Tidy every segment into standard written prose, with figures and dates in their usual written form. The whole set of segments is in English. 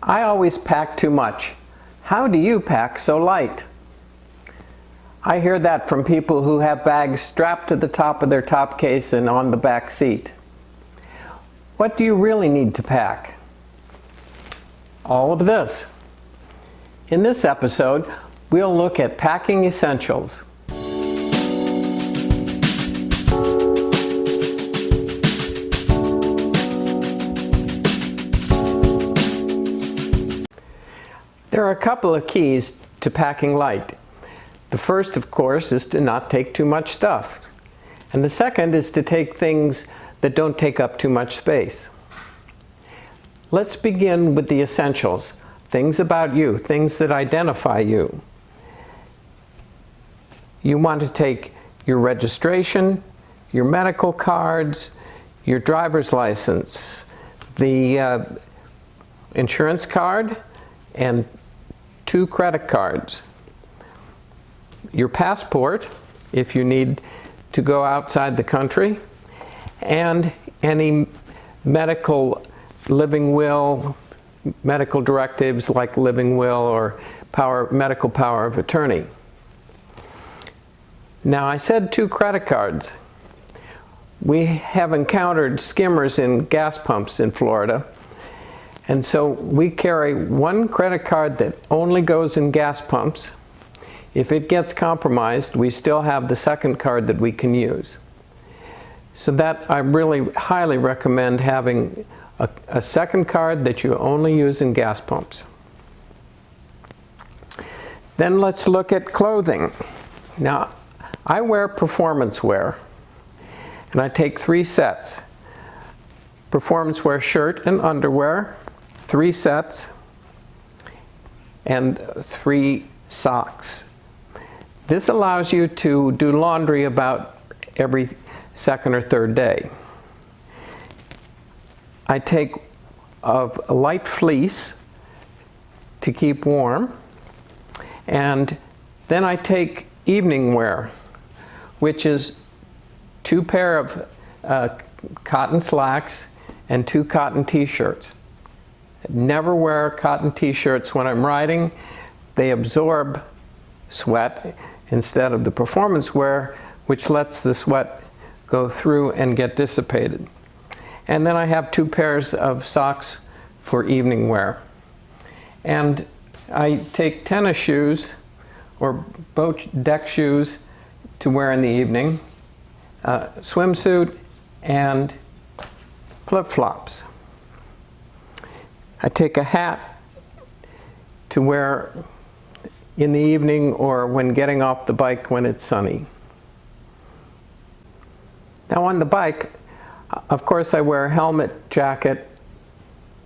I always pack too much. How do you pack so light? I hear that from people who have bags strapped to the top of their top case and on the back seat. What do you really need to pack? All of this. In this episode, we'll look at packing essentials. There are a couple of keys to packing light. The first, of course, is to not take too much stuff. And the second is to take things that don't take up too much space. Let's begin with the essentials, things about you, things that identify you. You want to take your registration, your medical cards, your driver's license, the insurance card, and 2 credit cards. Your passport, if you need to go outside the country, and any medical living will, medical directives like living will or medical power of attorney. Now, I said 2 credit cards. We have encountered skimmers in gas pumps in Florida, and so we carry 1 credit card that only goes in gas pumps. If it gets compromised, we still have the second card that we can use. So that I really highly recommend having a second card that you only use in gas pumps. Then let's look at clothing. Now, I wear performance wear, and I take 3 sets. Performance wear shirt and underwear, 3 sets, and 3 socks. This allows you to do laundry about every second or third day. I take a light fleece to keep warm, and then I take evening wear, which is 2 pair of cotton slacks and 2 cotton t-shirts. Never wear cotton t-shirts when I'm riding. They absorb sweat instead of the performance wear, which lets the sweat go through and get dissipated. And then I have 2 pairs of socks for evening wear. And I take tennis shoes or boat deck shoes to wear in the evening, swimsuit, and flip-flops. I take a hat to wear in the evening or when getting off the bike when it's sunny. Now on the bike, of course I wear a helmet, jacket,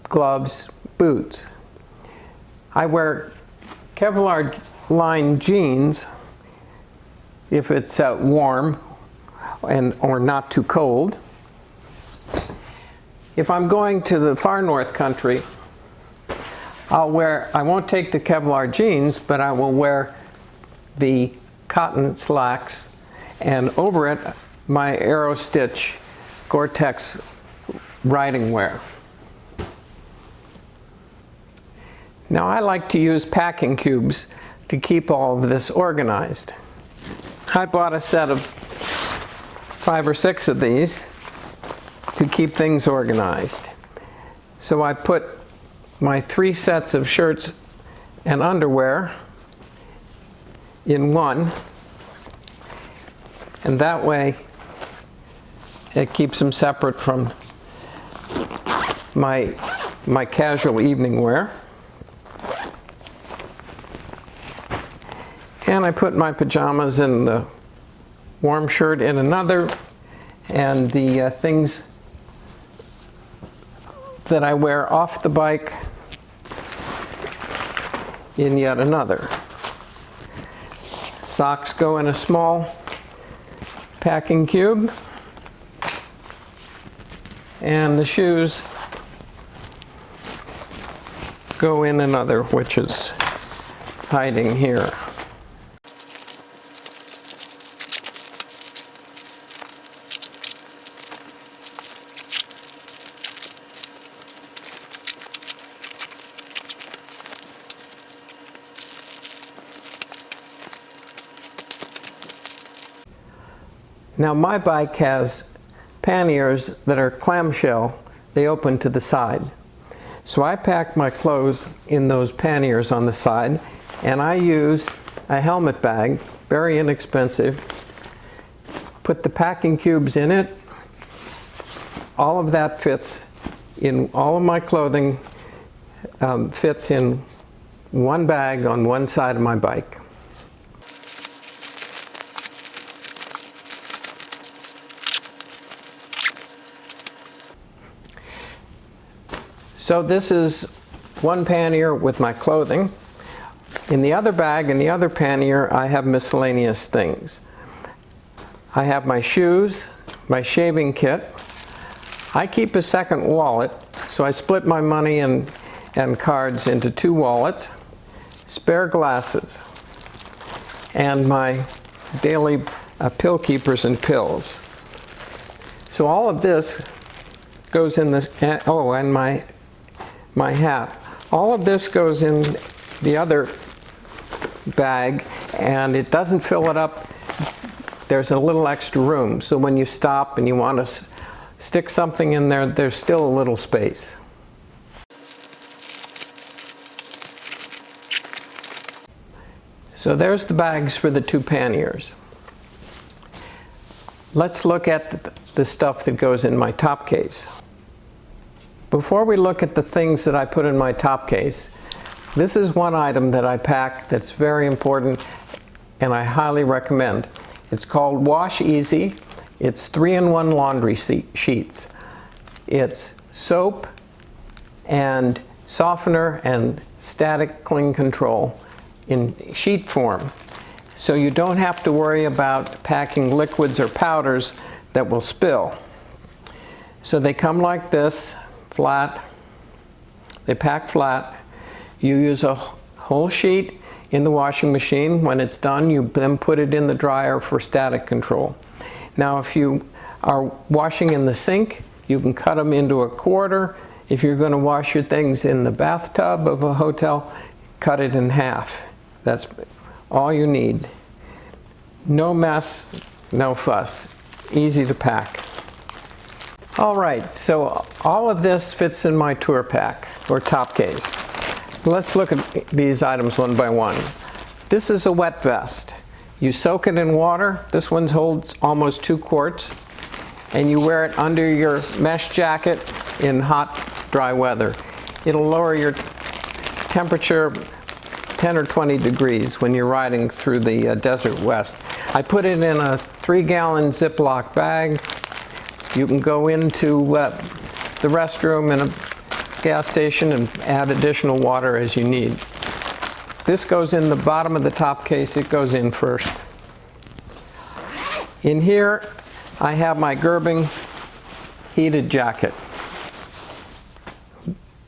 gloves, boots. I wear Kevlar lined jeans if it's warm or not too cold. If I'm going to the far north country, I won't take the Kevlar jeans, but I will wear the cotton slacks, and over it my Aero Stitch Gore-Tex riding wear. Now I like to use packing cubes to keep all of this organized. I bought a set of 5 or 6 of these to keep things organized. So I put my 3 sets of shirts and underwear in one, and that way it keeps them separate from my casual evening wear. And I put my pajamas and the warm shirt in another, and the things that I wear off the bike in yet another. Socks go in a small packing cube, and the shoes go in another, which is hiding here. Now my bike has panniers that are clamshell. They open to the side. So I pack my clothes in those panniers on the side, and I use a helmet bag, very inexpensive. Put the packing cubes in it. All of that fits in, all of my clothing fits in one bag on one side of my bike. So this is one pannier with my clothing. In the other bag, in the other pannier, I have miscellaneous things. I have my shoes, my shaving kit. I keep a second wallet, so I split my money and cards into two wallets, spare glasses, and my daily pill keepers and pills. So all of this goes in this, oh, and my hat. All of this goes in the other bag, and it doesn't fill it up. There's a little extra room, so when you stop and you want to stick something in there, there's still a little space. So there's the bags for the two panniers. Let's look at the stuff that goes in my top case. Before we look at the things that I put in my top case, this is one item that I pack that's very important and I highly recommend. It's called Wash Easy. It's 3-in-1 laundry sheets. It's soap and softener and static cling control in sheet form. So you don't have to worry about packing liquids or powders that will spill. So they come like this, flat. They pack flat. You use a whole sheet in the washing machine. When it's done, you then put it in the dryer for static control. Now, if you are washing in the sink, you can cut them into a quarter. If you're going to wash your things in the bathtub of a hotel, cut it in half. That's all you need. No mess, no fuss. Easy to pack. All right, so all of this fits in my tour pack, or top case. Let's look at these items one by one. This is a wet vest. You soak it in water. This one holds almost 2 quarts. And you wear it under your mesh jacket in hot, dry weather. It'll lower your temperature 10 or 20 degrees when you're riding through the desert west. I put it in a 3-gallon Ziploc bag. You can go into the restroom in a gas station and add additional water as you need. This goes in the bottom of the top case. It goes in first. In here, I have my Gerbing heated jacket.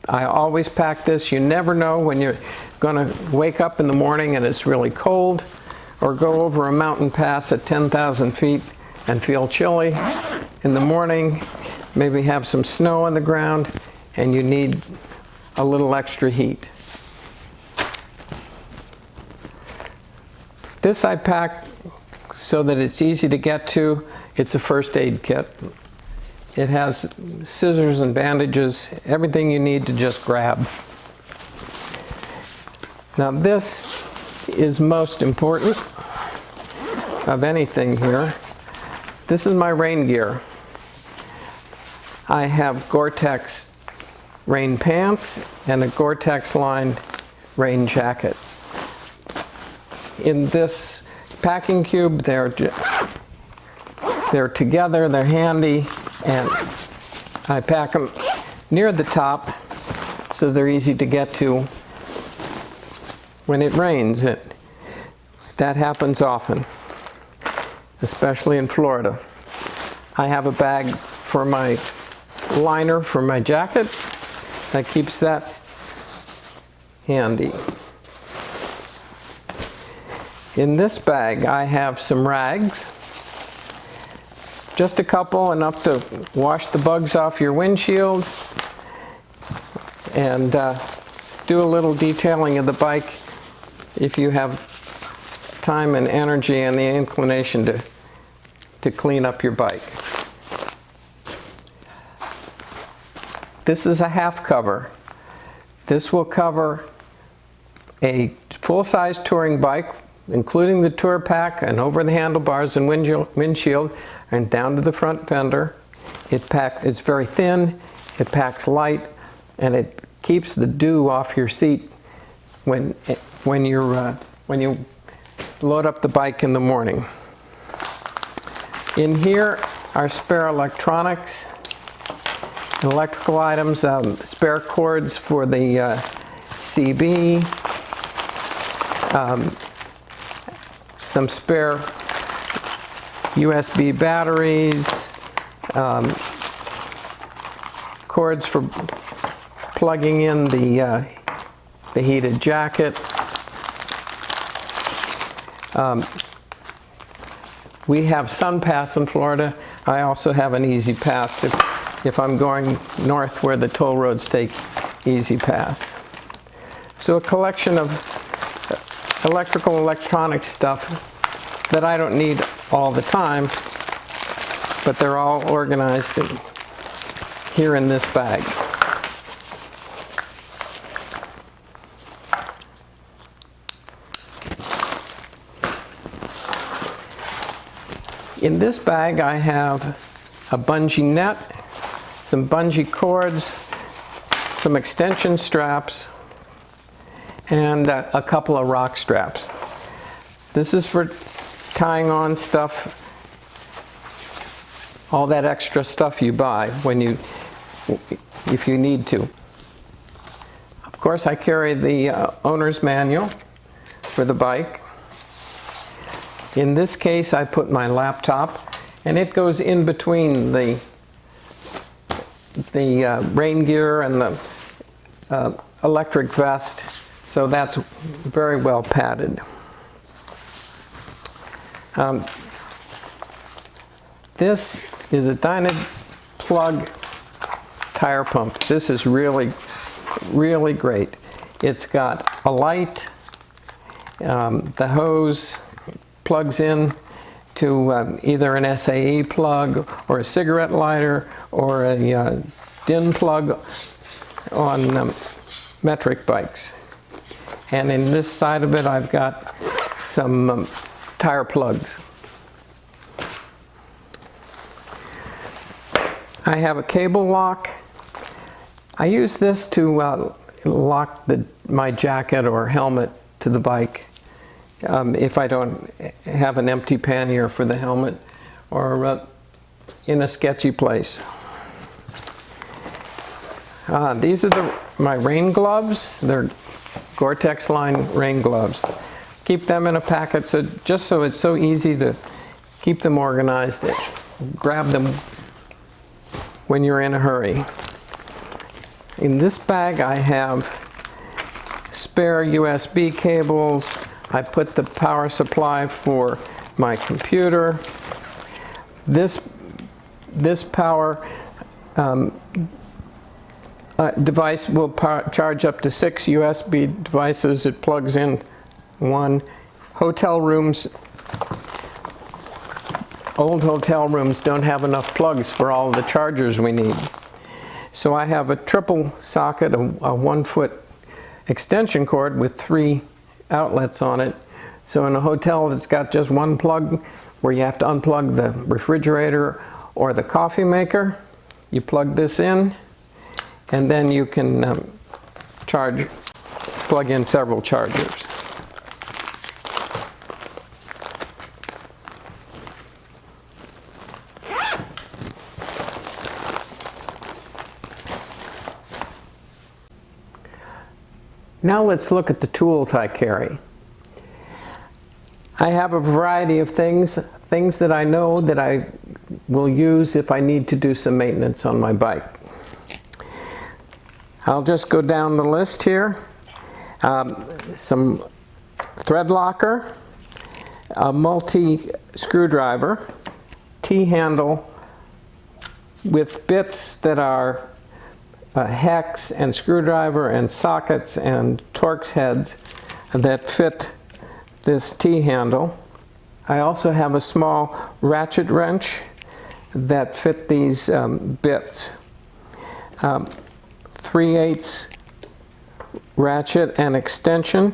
I always pack this. You never know when you're going to wake up in the morning and it's really cold, or go over a mountain pass at 10,000 feet and feel chilly in the morning, maybe have some snow on the ground, and you need a little extra heat. This I pack so that it's easy to get to. It's a first aid kit. It has scissors and bandages, everything you need to just grab. Now this is most important of anything here. This is my rain gear. I have Gore-Tex rain pants and a Gore-Tex lined rain jacket. In this packing cube, they're together, they're handy, and I pack them near the top so they're easy to get to when it rains. That happens often, especially in Florida. I have a bag for my liner for my jacket that keeps that handy. In this bag I have some rags, just a couple, enough to wash the bugs off your windshield and do a little detailing of the bike if you have time and energy and the inclination to clean up your bike. This is a half cover. This will cover a full-size touring bike, including the tour pack and over the handlebars and windshield and down to the front fender. It's very thin, it packs light, and it keeps the dew off your seat when you load up the bike in the morning. In here are spare electronics, electrical items, spare cords for the CB, some spare USB batteries, cords for plugging in the heated jacket. We have SunPass in Florida. I also have an Easy Pass if I'm going north where the toll roads take Easy Pass. So a collection of electrical electronic stuff that I don't need all the time, but they're all organized here in this bag. In this bag I have a bungee net, some bungee cords, some extension straps, and a couple of rock straps. This is for tying on stuff, all that extra stuff you buy if you need to. Of course, I carry the owner's manual for the bike. In this case, I put my laptop, and it goes in between the rain gear and the electric vest, so that's very well padded. This is a Dynaplug tire pump. This is really, really great. It's got a light, the hose plugs in to either an SAE plug or a cigarette lighter or a DIN plug on metric bikes. And in this side of it I've got some tire plugs. I have a cable lock. I use this to lock my jacket or helmet to the bike. If I don't have an empty pannier for the helmet or in a sketchy place. These are my rain gloves. They're Gore-Tex line rain gloves. Keep them in a packet just so it's so easy to keep them organized. Grab them when you're in a hurry. In this bag I have spare USB cables. I put the power supply for my computer. This power device will charge up to 6 USB devices. It plugs in one. Hotel rooms, old hotel rooms don't have enough plugs for all the chargers we need. So I have a triple socket, a 1-foot extension cord with 3 outlets on it. So in a hotel that's got just one plug where you have to unplug the refrigerator or the coffee maker, you plug this in and then you can plug in several chargers. Now let's look at the tools I carry. I have a variety of things that I know that I will use if I need to do some maintenance on my bike. I'll just go down the list here. Some thread locker, a multi-screwdriver, T-handle with bits that are hex and screwdriver and sockets and Torx heads that fit this T-handle. I also have a small ratchet wrench that fit these bits. 3/8 ratchet and extension.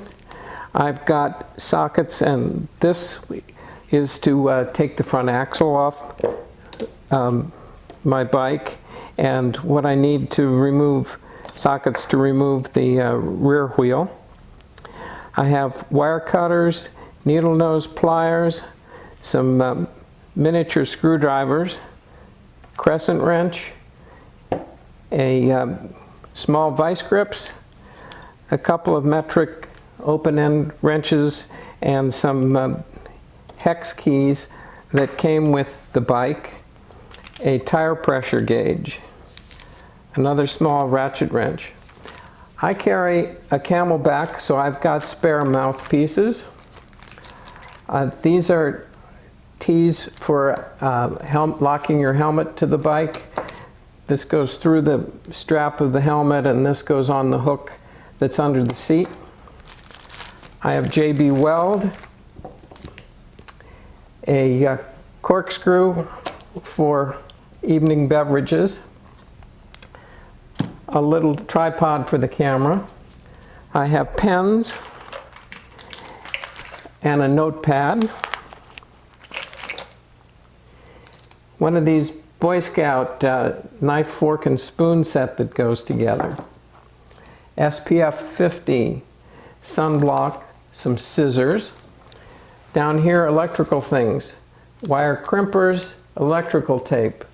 I've got sockets, and this is to take the front axle off my bike, and what I need to remove, sockets to remove the rear wheel. I have wire cutters, needle nose pliers, some miniature screwdrivers, crescent wrench, a small vice grips, a couple of metric open-end wrenches, and some hex keys that came with the bike, a tire pressure gauge, another small ratchet wrench. I carry a Camelback, so I've got spare mouthpieces. These are T's for locking your helmet to the bike. This goes through the strap of the helmet, and this goes on the hook that's under the seat. I have JB Weld, a corkscrew for evening beverages, a little tripod for the camera. I have pens and a notepad. One of these Boy Scout knife, fork, and spoon set that goes together. SPF 50, sunblock, some scissors. Down here, electrical things, wire crimpers, electrical tape,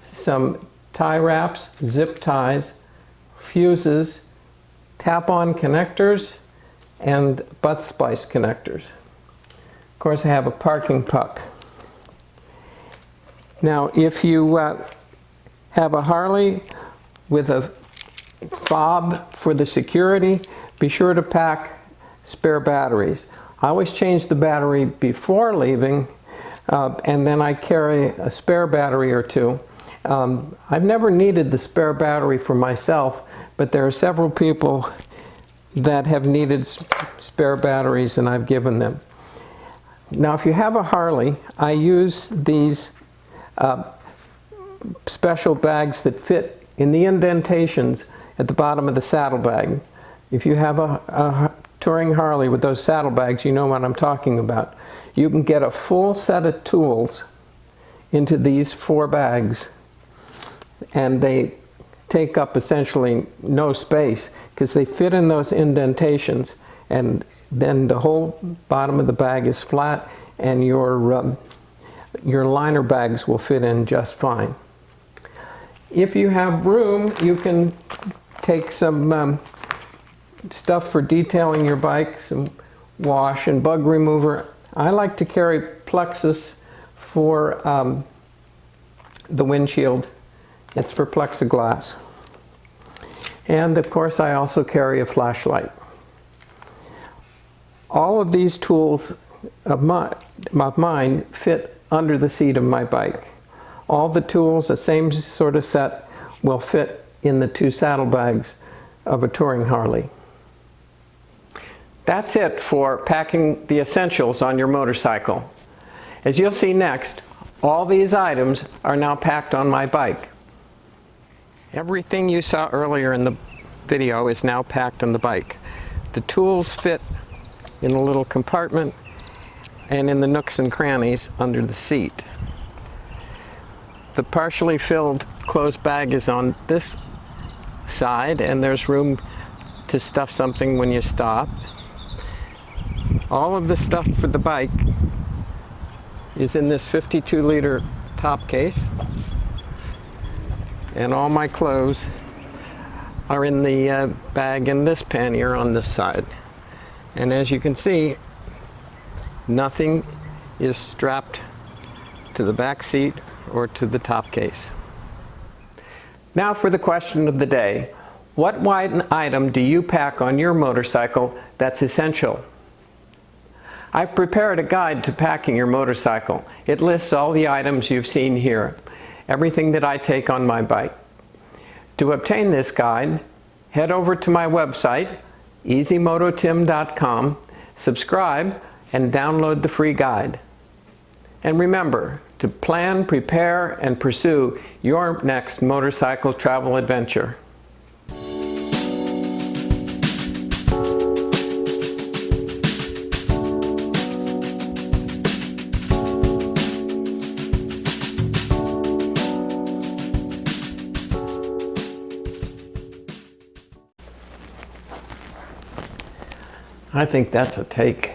some tie wraps, zip ties, fuses, tap-on connectors, and butt splice connectors. Of course, I have a parking puck. Now, if you have a Harley with a fob for the security, be sure to pack spare batteries. I always change the battery before leaving, and then I carry a spare battery or two. I've never needed the spare battery for myself, but there are several people that have needed spare batteries, and I've given them. Now, if you have a Harley, I use these special bags that fit in the indentations at the bottom of the saddlebag. If you have a touring Harley with those saddlebags, you know what I'm talking about. You can get a full set of tools into these 4 bags, and they take up essentially no space because they fit in those indentations, and then the whole bottom of the bag is flat, and your liner bags will fit in just fine. If you have room, you can take some stuff for detailing your bike, some wash and bug remover. I like to carry plexus for the windshield. It's for plexiglass. And of course, I also carry a flashlight. All of these tools of mine fit under the seat of my bike. All the tools, the same sort of set, will fit in the 2 saddlebags of a touring Harley. That's it for packing the essentials on your motorcycle. As you'll see next, all these items are now packed on my bike. Everything you saw earlier in the video is now packed on the bike. The tools fit in a little compartment and in the nooks and crannies under the seat. The partially filled closed bag is on this side, and there's room to stuff something when you stop. All of the stuff for the bike is in this 52-liter top case, and all my clothes are in the bag in this pannier on this side. And as you can see, nothing is strapped to the back seat or to the top case. Now for the question of the day. What one item do you pack on your motorcycle that's essential? I've prepared a guide to packing your motorcycle. It lists all the items you've seen here, everything that I take on my bike. To obtain this guide, head over to my website, easymototim.com, subscribe, and download the free guide. And remember to plan, prepare, and pursue your next motorcycle travel adventure. I think that's a take.